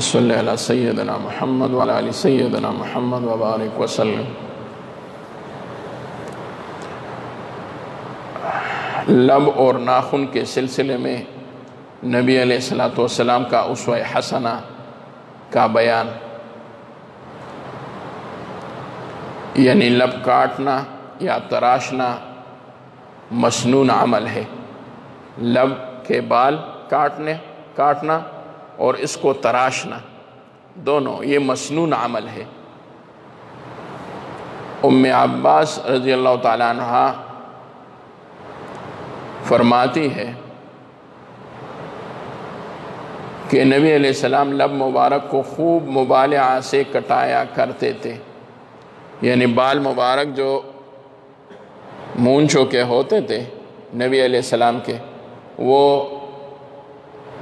صلی علی سیدنا محمد وعلی آل سیدنا محمد وبارک وسلم۔ لب اور ناخن کے سلسلے میں نبی علیہ السلام کا اسوہ حسنہ کا بیان، یعنی لب کاٹنا یا تراشنا مسنون عمل ہے۔ لب کے بال کاٹنا اور اس کو تراشنا، دونوں یہ مسنون عمل ہے۔ ام عباس رضی اللہ تعالیٰ عنہ فرماتی ہے کہ نبی علیہ السلام لب مبارک کو خوب مبالغہ سے کٹایا کرتے تھے، یعنی بال مبارک جو مونچھوں کے ہوتے تھے نبی علیہ السلام کے، وہ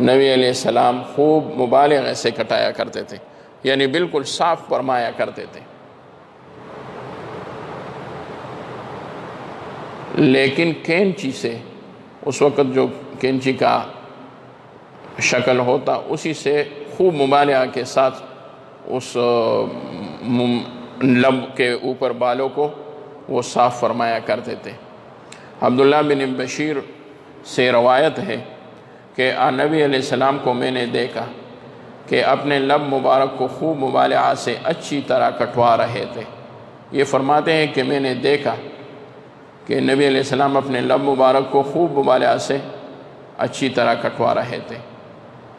نبی علیہ السلام خوب مبالغے سے کٹایا کرتے تھے، یعنی بالکل صاف فرمایا کرتے تھے۔ لیکن کینچی سے، اس وقت جو کینچی کا شکل ہوتا، اسی سے خوب مبالغہ کے ساتھ اس لب کے اوپر بالوں کو وہ صاف فرمایا کرتے تھے۔ عبداللہ بن بشیر سے روایت ہے کہ نبی علیہ السلام کو میں نے دیکھا کہ اپنے لب مبارک کو خوب مبالغہ سے اچھی طرح کٹوا رہے تھے۔ یہ فرماتے ہیں کہ میں نے دیکھا کہ نبی علیہ السلام اپنے لب مبارک کو خوب مبالغہ سے اچھی طرح کٹوا رہے تھے۔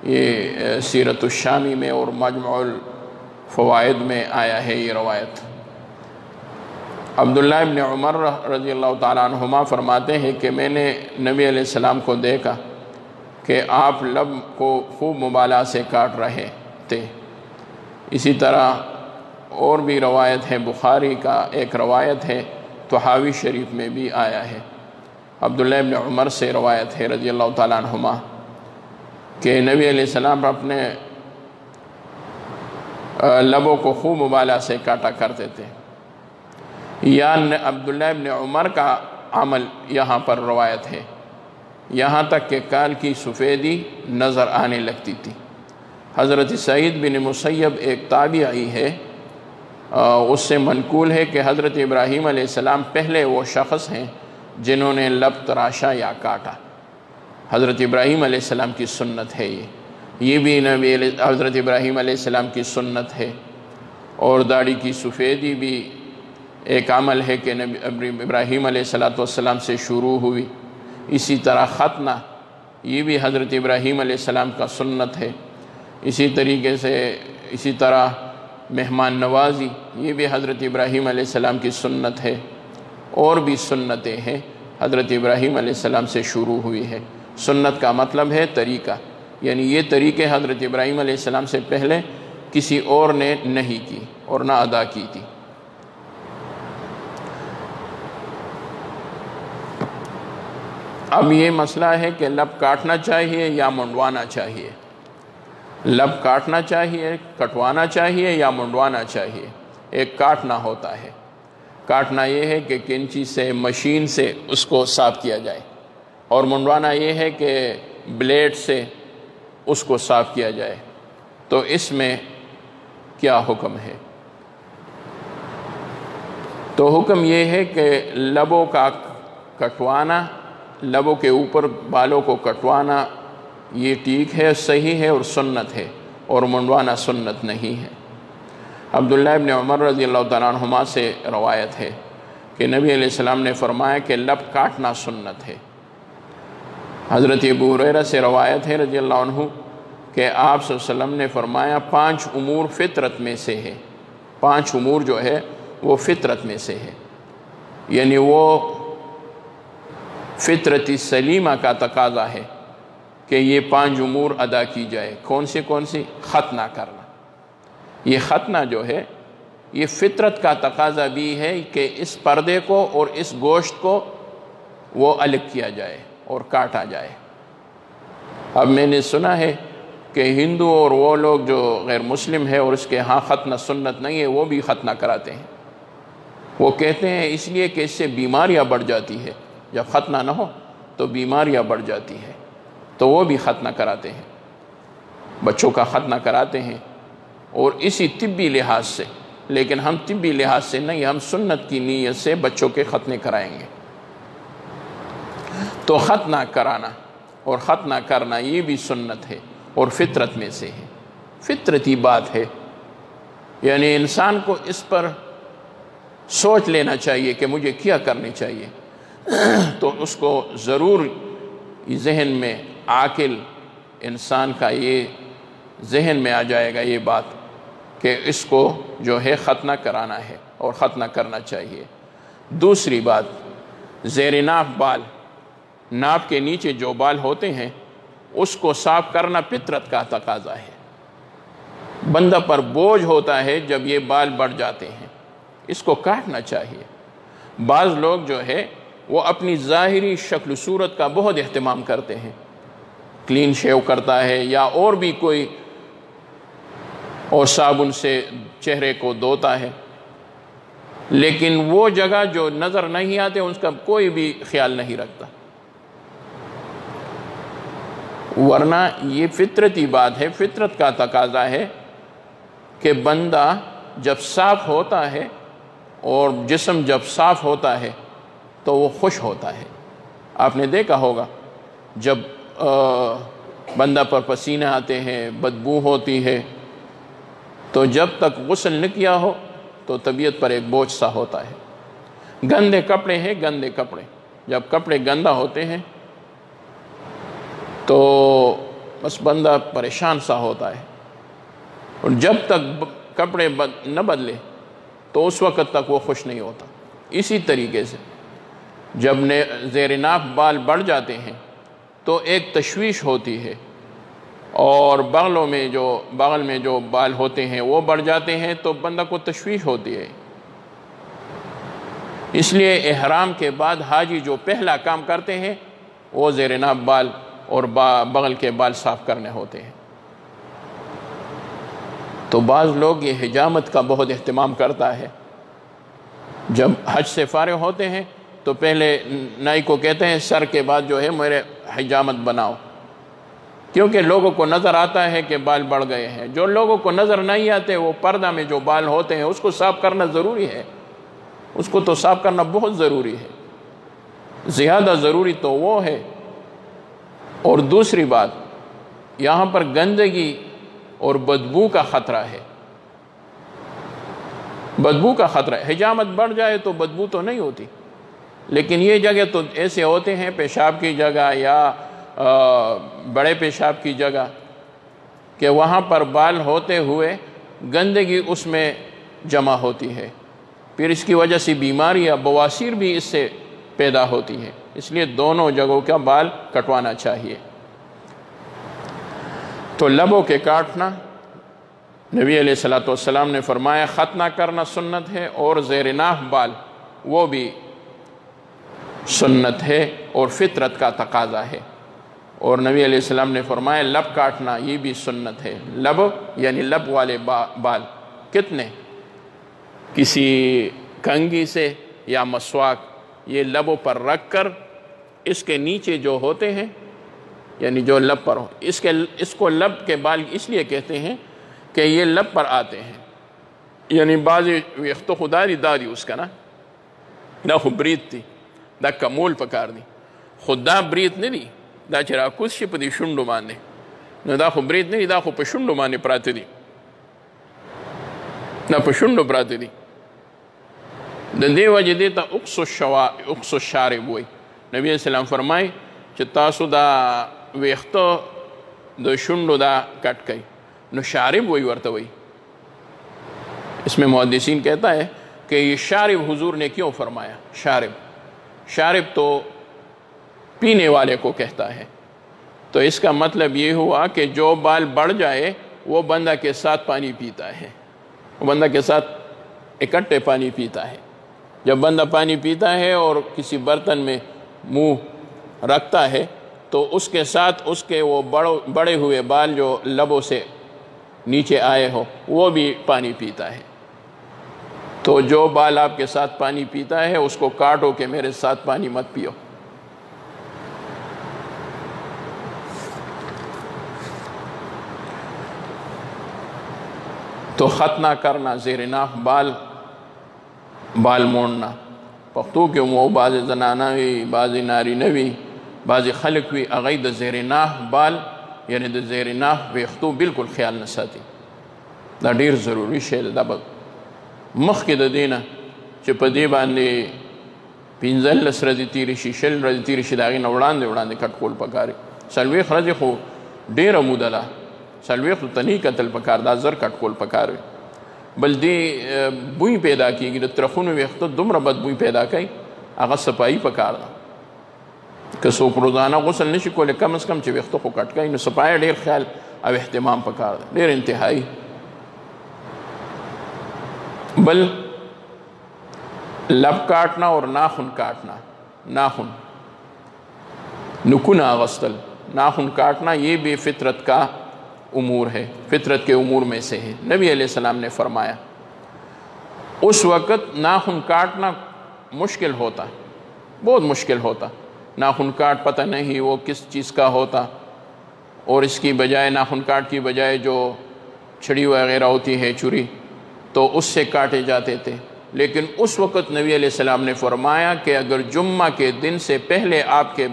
یہ سیرت الشامی میں اور مجموع الفوائد میں آیا ہے یہ روایت۔ عبداللہ ابن عمر رضی اللہ تعالیٰ عنہما فرماتے ہیں کہ میں نے نبی علیہ السلام کو دیکھا کہ آپ لب کو خوب مبالغہ سے کاٹ رہے تھے۔ اسی طرح اور بھی روایت ہے، بخاری کا ایک روایت ہے، طحاوی شریف میں بھی آیا ہے۔ عبداللہ ابن عمر سے روایت ہے رضی اللہ تعالیٰ عنہما کہ نبی علیہ السلام اپنے لبوں کو خوب مبالغہ سے کاٹا کرتے تھے۔ یا عبداللہ ابن عمر کا عمل یہاں پر روایت ہے، یہاں تک کہ کال کی سفیدی نظر آنے لگتی تھی۔ حضرت سعید بن مسیب ایک تابعی ہے، اس سے منقول ہے کہ حضرت ابراہیم علیہ السلام پہلے وہ شخص ہیں جنہوں نے لب تراشا یا کاٹا۔ حضرت ابراہیم علیہ السلام کی سنت ہے یہ بھی حضرت ابراہیم علیہ السلام کی سنت ہے۔ اور داڑھی کی سفیدی بھی ایک عمل ہے کہ ابراہیم علیہ السلام سے شروع ہوئی۔ اسی طرح ختنہ، یہ بھی حضرت ابراہیم علیہ السلام کا سنت ہے۔ اسی طریقے سے اسی طرح مہمان نوازی، یہ بھی حضرت ابراہیم علیہ السلام کی سنت ہے۔ اور بھی سنتیں ہیں حضرت ابراہیم علیہ السلام سے شروع ہوئی ہے۔ سنت کا مطلب ہے طریقہ، یعنی یہ طریقے حضرت ابراہیم علیہ السلام سے پہلے کسی اور نے نہیں کی اور نہ ادا کی تھی۔ اب یہ مسئلہ ہے کہ لب کاٹنا چاہیے یا منڈوانا چاہیے۔ لب کاٹنا چاہیے، کٹوانا چاہیے یا منڈوانا چاہیے۔ ایک کاٹنا ہوتا ہے، کاٹنا یہ ہے کہ کینچی سے، مشین سے اس کو صاف کیا جائے، اور منڈوانا یہ ہے کہ بلیڈ سے اس کو صاف کیا جائے۔ تو اس میں کیا حکم ہے؟ تو حکم یہ ہے کہ لبوں کا کٹوانا، لبوں کے اوپر بالوں کو کٹوانا یہ ٹھیک ہے، صحیح ہے اور سنت ہے، اور منڈوانا سنت نہیں ہے۔ عبداللہ ابن عمر رضی اللہ تعالیٰ عنہما سے روایت ہے کہ نبی علیہ السلام نے فرمایا کہ لب کاٹنا سنت ہے۔ حضرت ابو ہریرہ سے روایت ہے رضی اللہ عنہ کہ آپ صلی اللہ علیہ وسلم نے فرمایا 5 امور فطرت میں سے ہے۔ 5 امور جو ہے وہ فطرت میں سے ہے، یعنی وہ فطرتی سلیمہ کا تقاضا ہے کہ یہ 5 امور ادا کی جائے۔ کون سی؟ ختنہ کرنا۔ یہ ختنہ جو ہے یہ فطرت کا تقاضا بھی ہے کہ اس پردے کو اور اس گوشت کو وہ الگ کیا جائے اور کاٹا جائے۔ اب میں نے سنا ہے کہ ہندو اور وہ لوگ جو غیر مسلم ہے اور اس کے ہاں ختنہ سنت نہیں ہے، وہ بھی ختنہ کراتے ہیں۔ وہ کہتے ہیں اس لیے کہ اس سے بیماریاں بڑھ جاتی ہے، جب ختنہ نہ ہو تو بیماریاں بڑھ جاتی ہے، تو وہ بھی ختنہ کراتے ہیں۔ بچوں کا ختنہ کراتے ہیں، اور اسی طبی لحاظ سے، لیکن ہم طبی لحاظ سے نہیں، ہم سنت کی نیت سے بچوں کے ختنے کرائیں گے۔ تو ختنہ کرانا اور ختنہ کرنا یہ بھی سنت ہے اور فطرت میں سے ہے، فطرتی بات ہے، یعنی انسان کو اس پر سوچ لینا چاہیے کہ مجھے کیا کرنی چاہیے، تو اس کو ضرور ذہن میں عاقل انسان کا یہ ذہن میں آ جائے گا یہ بات کہ اس کو جو ہے ختنہ کرانا ہے اور ختنہ کرنا چاہیے۔ دوسری بات، زیر ناف بال، ناف کے نیچے جو بال ہوتے ہیں اس کو صاف کرنا فطرت کا تقاضا ہے۔ بندہ پر بوجھ ہوتا ہے جب یہ بال بڑھ جاتے ہیں، اس کو کاٹنا چاہیے۔ بعض لوگ جو ہے وہ اپنی ظاہری شکل صورت کا بہت اہتمام کرتے ہیں، کلین شیو کرتا ہے یا اور بھی کوئی، اور صابن سے چہرے کو دھوتا ہے، لیکن وہ جگہ جو نظر نہیں آتے اس کا کوئی بھی خیال نہیں رکھتا، ورنہ یہ فطرتی بات ہے، فطرت کا تقاضا ہے کہ بندہ جب صاف ہوتا ہے اور جسم جب صاف ہوتا ہے تو وہ خوش ہوتا ہے۔ آپ نے دیکھا ہوگا جب بندہ پر پسینے آتے ہیں، بدبو ہوتی ہے، تو جب تک غسل نہ کیا ہو تو طبیعت پر ایک بوجھ سا ہوتا ہے۔ گندے کپڑے ہیں، گندے کپڑے، جب کپڑے گندا ہوتے ہیں تو بس بندہ پریشان سا ہوتا ہے، اور جب تک کپڑے نہ بدلے تو اس وقت تک وہ خوش نہیں ہوتا۔ اسی طریقے سے جب زیر ناف بال بڑھ جاتے ہیں تو ایک تشویش ہوتی ہے، اور بغل میں جو بال ہوتے ہیں وہ بڑھ جاتے ہیں تو بندہ کو تشویش ہوتی ہے۔ اس لیے احرام کے بعد حاجی جو پہلا کام کرتے ہیں وہ زیر ناف بال اور بغل کے بال صاف کرنے ہوتے ہیں۔ تو بعض لوگ یہ حجامت کا بہت اہتمام کرتا ہے، جب حج سے فارغ ہوتے ہیں تو پہلے نائی کو کہتے ہیں سر کے بعد جو ہے میرے حجامت بناؤ، کیونکہ لوگوں کو نظر آتا ہے کہ بال بڑھ گئے ہیں۔ جو لوگوں کو نظر نہیں آتے وہ پردہ میں جو بال ہوتے ہیں اس کو صاف کرنا ضروری ہے، اس کو تو صاف کرنا بہت ضروری ہے، زیادہ ضروری تو وہ ہے۔ اور دوسری بات، یہاں پر گندگی اور بدبو کا خطرہ ہے، بدبو کا خطرہ ہے۔ حجامت بڑھ جائے تو بدبو تو نہیں ہوتی، لیکن یہ جگہ تو ایسے ہوتے ہیں، پیشاب کی جگہ یا بڑے پیشاب کی جگہ، کہ وہاں پر بال ہوتے ہوئے گندگی اس میں جمع ہوتی ہے، پھر اس کی وجہ سے بیماری یا بواسیر بھی اس سے پیدا ہوتی ہے۔ اس لیے دونوں جگہوں کا بال کٹوانا چاہیے۔ تو لبوں کے کاٹنا، نبی علیہ السلام نے فرمایا ختنہ کرنا سنت ہے، اور زیر ناف بال وہ بھی سنت ہے اور فطرت کا تقاضا ہے۔ اور نبی علیہ السلام نے فرمایا لب کاٹنا یہ بھی سنت ہے۔ لب یعنی لب والے بال کتنے؟ کسی کنگھی سے یا مسواک، یہ لبوں پر رکھ کر اس کے نیچے جو ہوتے ہیں، یعنی جو لب پر ہو، اس کو لب کے بال اس لیے کہتے ہیں کہ یہ لب پر آتے ہیں، یعنی بعضی ویختو خداری داری اس کا نا خبریت تھی دا کمول پکار دی، خدا بریت نہیں دی دا چرا کس شی پا دی شنڈو مانے، نا دا خبریت نہیں دی دا خو پا شنڈو مانے پراتے دی، نا پا شنڈو پراتے دی۔ دے وجہ دیتا اقصو الشارب ہوئی، نبی علیہ السلام فرمائے کہ تاسو دا ویختو دا شنڈو دا کٹ کئی، نو شارب ہوئی ورطا ہوئی۔ اس میں محدثین کہتا ہے کہ یہ شارب حضور نے کیوں فرمایا؟ شارب تو پینے والے کو کہتا ہے، تو اس کا مطلب یہ ہوا کہ جو بال بڑھ جائے وہ بندہ کے ساتھ پانی پیتا ہے، وہ بندہ کے ساتھ اکٹھے پانی پیتا ہے۔ جب بندہ پانی پیتا ہے اور کسی برتن میں منہ رکھتا ہے تو اس کے ساتھ اس کے وہ بڑے ہوئے بال جو لبوں سے نیچے آئے ہو وہ بھی پانی پیتا ہے۔ تو جو بال آپ کے ساتھ پانی پیتا ہے اس کو کاٹو کہ میرے ساتھ پانی مت پیو۔ تو ختنہ کرنا، زیر ناف بال موڑنا. پښتو کې مو بعض زنانه وي، بعض نارینه وي، بعض خلک وي، هغوی د زیر ناف بال یعنی د زیر ناف ویښتو بالکل خیال نه ساتي. دا ډیر ضروري شی دی. دا به مخکې د دې نه چې په دې باندې 15 ورځې تېرې شي، 20 ورځې تېرې شي، د هغې نه وړاندې کټ کول پکار وي. 40 ورځې خو ډېره موده ده، 40 ته نه کتل پکار، دا زر کټ کول پکار وي. بل دې بوی پیدا کېږي، د ترخونو ویښته دومره بد بوی پیدا کوي، هغه صفایي پکار ده. که څوک روزانه غسل نشي کولی، کم از کم چې ویښته خو کټ کوي، نو صفایي ډېر خیال او اهتمام پکار ده، ډېر انتهایی. بل لب کاٹنا اور ناخن کاٹنا. ناخن نکن اغسطل، ناخن کاٹنا یہ بھی فطرت کا امور ہے، فطرت کے امور میں سے ہے. نبی علیہ السلام نے فرمایا اس وقت ناخن کاٹنا مشکل ہوتا، بہت مشکل ہوتا. ناخن کاٹ پتہ نہیں وہ کس چیز کا ہوتا، اور اس کی بجائے ناخن کاٹ کی بجائے جو چھڑی وغیرہ ہوتی ہے، چھری، تو اس سے کاٹے جاتے تھے. لیکن اس وقت نبی علیہ السلام نے فرمایا کہ اگر جمعہ کے دن سے پہلے آپ کے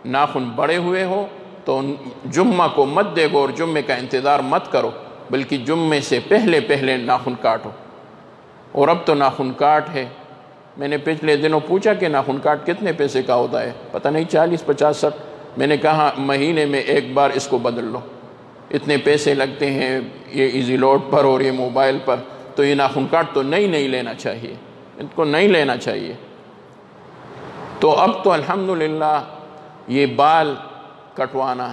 ناخن بڑے ہوئے ہو تو جمعہ کو مت دیکھو اور جمعے کا انتظار مت کرو، بلکہ جمعے سے پہلے ناخن کاٹو. اور اب تو ناخن کاٹ ہے، میں نے پچھلے دنوں پوچھا کہ ناخن کاٹ کتنے پیسے کا ہوتا ہے، پتہ نہیں 40 50 60. میں نے کہا مہینے میں ایک بار اس کو بدل لو، اتنے پیسے لگتے ہیں یہ ایزی لوڈ پر اور یہ موبائل پر، تو یہ ناخن کاٹ تو نہیں لینا چاہیے، ان کو نہیں لینا چاہیے. تو اب تو الحمدللہ یہ بال کٹوانا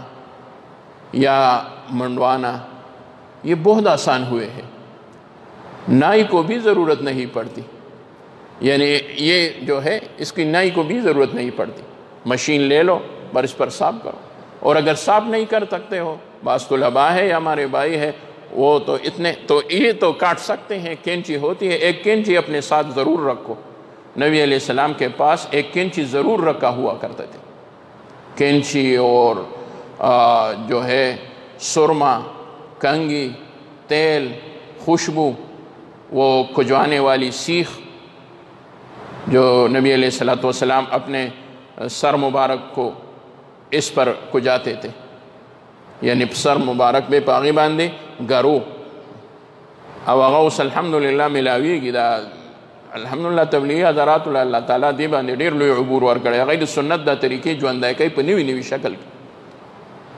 یا منڈوانا یہ بہت آسان ہوئے ہیں، نائی کو بھی ضرورت نہیں پڑتی. یعنی یہ جو ہے اس کی نائی کو بھی ضرورت نہیں پڑتی، مشین لے لو پر اس پر صاف کرو. اور اگر صاف نہیں کر سکتے ہو، بعض طلباء ہے یا ہمارے بھائی ہے وہ تو اتنے تو یہ تو کاٹ سکتے ہیں، کینچی ہوتی ہے، ایک کینچی اپنے ساتھ ضرور رکھو. نبی علیہ السلام کے پاس ایک کینچی ضرور رکھا ہوا کرتے تھے. کینچی اور جو ہے سرما، کنگھی، تیل، خوشبو، وہ کھجوانے والی سیخ جو نبی علیہ السلام اپنے سر مبارک کو اس پر کھجاتے تھے، یعنی سر مبارک بے پاغی باندھے گرو. او هغه اوس الحمدلله ملاویږي. دا الحمدلله تبلیغي حضرات الله تعالی دې باندې ډېر لوی عبور ورکړی، هغوی د سنت دا طریقې ژوندی کوي په نوي شکل کې.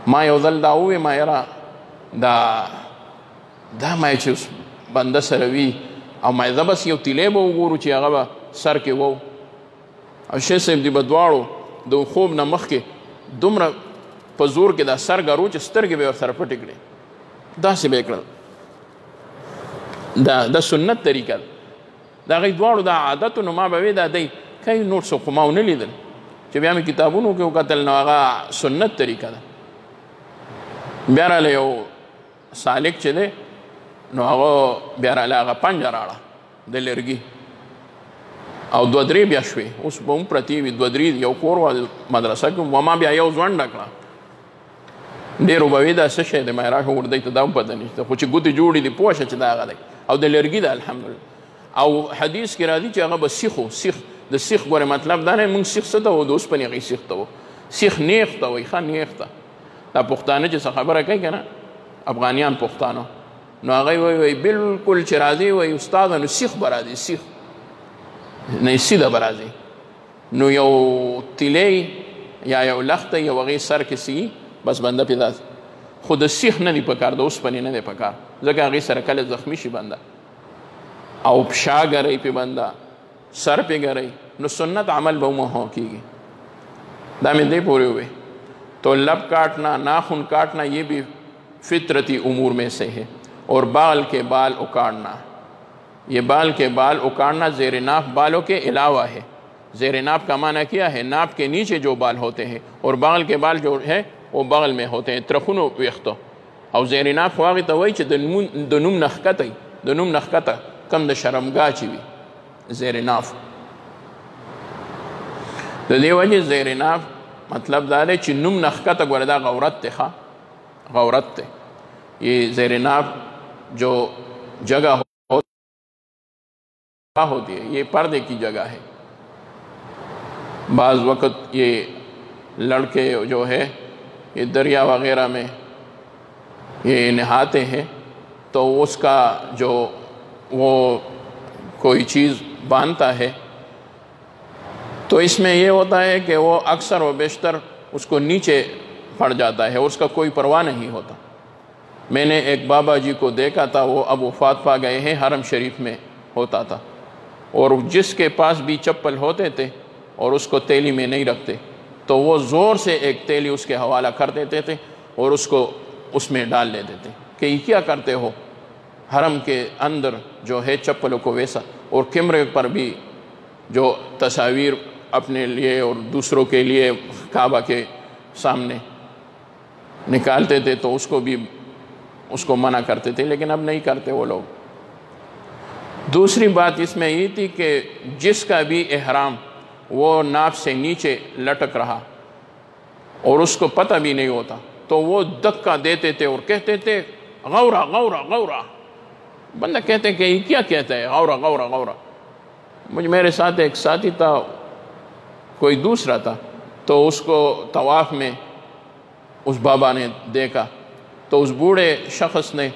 ما یو ځل دا وویې ما یاره دا ما چې اوس بنده سره وي او ما زه بس یو تیلی به وګورو چې هغه به سر کې وو، او شیخ صاحب دې به دواړو د خوب نه مخکې دومره په زور کې دا سر ګرو چې سترګې به ورسره پټې کړې، داسې به یې کړل. دا سنت طریقه ده. د هغوی دواړو دا عادت نو ما به وې دا دی کوي، نور څه خو ما ونه لیدل، چې بیا مې کتابونو کې وکتل نو هغه سنت طریقه ده. بیا راله یو سالک چې دی نو هغه بیا راله هغه پنجه راړه د لرګي او 2-3 بیا شوې، اوس به هم پرتې وي 2-3 یو کور و مدرسه کې، وما بیا یو ځونډه کړه. ډېرو به وي دا څه شی دی، ما راشه ورده ته دا هم پته نشته، خو چې ګوتې جوړې دي پوه شه چې دا هغه دی او د لرګي ده الحمدلله. او حدیث کې راځي چې هغه به سیخ د سیخ ګورې مطلب دا نه موږ سیخ څه ته وو، د اوسپنې هغې سیخ ته وو، سیخ نیغ ته وایي، ښه نیغ ته. دا پښتانه چې څه خبره کوي که نه افغانیان پښتانه، نو هغوی وایي بلکل چې راځي وایي استاده نو سیخ به راځي، سیخ نه سیده به راځي. نو یو تیلی یا یو لخته یو هغې سر کې سي بس بنده پې داسې، خو د سیخ نه دی پکار، د اوسپنې نه دی پکار، ځکه هغې سره کله زخمي شي بنده او پشا ګرئ پې بنده، سر پې ګرئ، نو سنت عمل به ومو کېږي. دا مې دې پورې ہوئے. تو لب کاٹنا، ناخن کاٹنا یہ بھی فطرتی امور میں سے ہے. اور بال کے بال اکاڑنا، یہ بال کے بال اکاڑنا زیر ناف بالوں کے علاوہ ہے. زیر ناف کا معنی کیا ہے؟ ناف کے نیچے جو بال ہوتے ہیں، اور بغل کے بال جو ہے وہ بغل میں ہوتے ہیں، ترخونو ویختو. او زیر ناف خو هغې ته وایي چې د نوم نه ښکته د نوم نه ښکته کم د شرمګاه چې وي زیر ناف. د دې وجې زیر ناف مطلب دا دی چې نوم نه ښکته ګوره دا غورت دی، ښه غورت دی. یہ زیر ناف جو جگہ ہوتی ہے یہ پردے کی جگہ ہے۔ بعض وقت یہ لڑکے جو ہے یہ دریا وغیرہ میں یہ نہاتے ہیں تو اس کا جو وہ کوئی چیز باندھتا ہے تو اس میں یہ ہوتا ہے کہ وہ اکثر و بیشتر اس کو نیچے پڑ جاتا ہے، اس کا کوئی پرواہ نہیں ہوتا۔ میں نے ایک بابا جی کو دیکھا تھا، وہ اب وفات پا گئے ہیں، حرم شریف میں ہوتا تھا، اور جس کے پاس بھی چپل ہوتے تھے اور اس کو تیلی میں نہیں رکھتے تو وہ زور سے ایک تیلی اس کے حوالہ کر دیتے تھے اور اس کو اس میں ڈال لیتے تھے کہ یہ کیا کرتے ہو، حرم کے اندر جو ہے چپلوں کو ویسا، اور کیمرے پر بھی جو تصاویر اپنے لیے اور دوسروں کے لیے کعبہ کے سامنے نکالتے تھے تو اس کو منع کرتے تھے، لیکن اب نہیں کرتے وہ لوگ۔ دوسری بات اس میں یہ تھی کہ جس کا بھی احرام وہ ناف سے نیچے لٹک رہا اور اس کو پتہ بھی نہیں ہوتا تو وہ دھکا دیتے تھے اور کہتے تھے غورا غورا غورا۔ بندہ کہتے کہ یہ کیا کہتا ہے غورا غورا غورا۔ میرے ساتھ ایک ساتھی تھا، کوئی دوسرا تھا، تو اس کو طواف میں اس بابا نے دیکھا تو اس بوڑھے شخص نے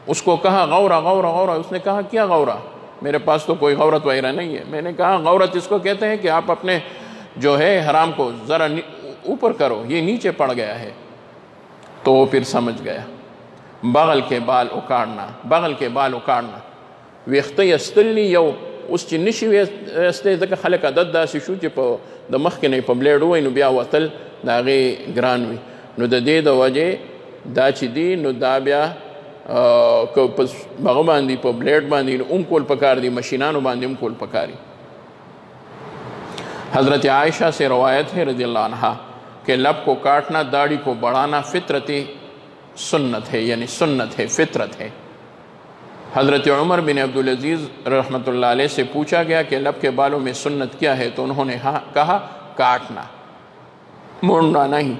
اس کو کہا غورا غورا غورا۔ اس نے کہا کیا غورا، میرے پاس تو کوئی غورت وغیرہ نہیں ہے۔ میں نے کہا غورت اس کو کہتے ہیں کہ آپ اپنے جو ہے حرام کو ذرا اوپر کرو، یہ نیچے پڑ گیا ہے۔ تو وہ پھر سمجھ گیا۔ بغل کے بال اکاڑنا، بغل کے بال اکاڑنا ویخته یستلنی یو اوس چې نشي ویستی ځکه خلک عادت داسې شو چې په د مخکې نه یې په بلیډ ووایي نو بیا وتل د هغې ګران وي، نو د دې د وجې دا چې دي نو دا بیا که په هغه باندې په بلیډ باندې هم کول پکار دي، مشینانو باندې هم کول پکار دي۔ حضرت عائشہ سے روایت ہے رضی اللہ عنہ کہ لب کو کاٹنا، داڑھی کو بڑھانا فطرتی سنت ہے، یعنی سنت ہے، فطرت ہے۔ حضرت عمر بن عبدالعزیز رحمۃ اللہ علیہ سے پوچھا گیا کہ لب کے بالوں میں سنت کیا ہے تو انہوں نے کہا کاٹنا، موڑنا نہیں،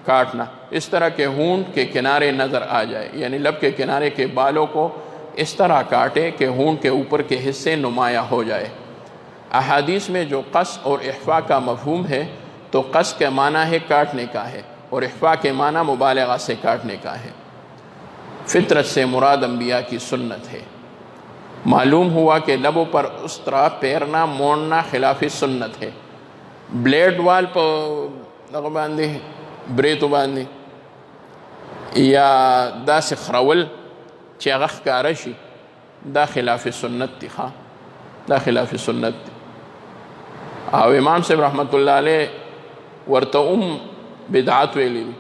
کاٹنا، اس طرح کے ہونٹ کے کنارے نظر آ جائے، یعنی لب کے کنارے کے بالوں کو اس طرح کاٹے کہ ہونٹ کے اوپر کے حصے نمایاں ہو جائے۔ احادیث میں جو قص اور احفا کا مفہوم ہے تو قص کے معنی ہے کاٹنے کا ہے اور احفا کے معنی مبالغہ سے کاٹنے کا ہے۔ فطرت سے مراد انبیاء کی سنت ہے۔ معلوم ہوا کہ لبوں پر اس طرح پیرنا موڑنا خلاف سنت ہے۔ بلیڈ وال پر باندھے بریتو باندھے یا دا سے خرول چیغخ کا رشی دا خلاف سنت تھی، خواہ دا خلاف سنت تھی۔ او امام صاحب رحمت اللہ علیہ ورطا بدعات ویلی دی،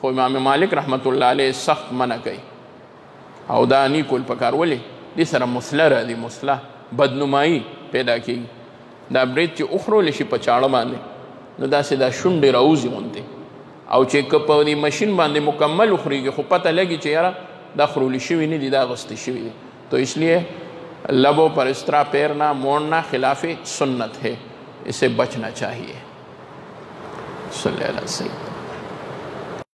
خو امام مالک رحمت اللہ علیہ سخت منع کئی او دا نی کول پکار ولی دی سر مسلح را دی مسلح بدنمائی پیدا کی دا برید چی اخرو لشی پچاڑ باندے نو دا سی دا شنڈ روزی مونتے او چی کپ دی مشین باندے مکمل اخری گی خو پتہ لگی چی یارا دا خرولی شوی نی دی دا غستی شوی دی، تو اس لیے لبوں پر اس طرح پیرنا موڑنا خلاف سنت ہے، اسے بچنا چاہیے۔ صلی اللہ علیہ وسلم۔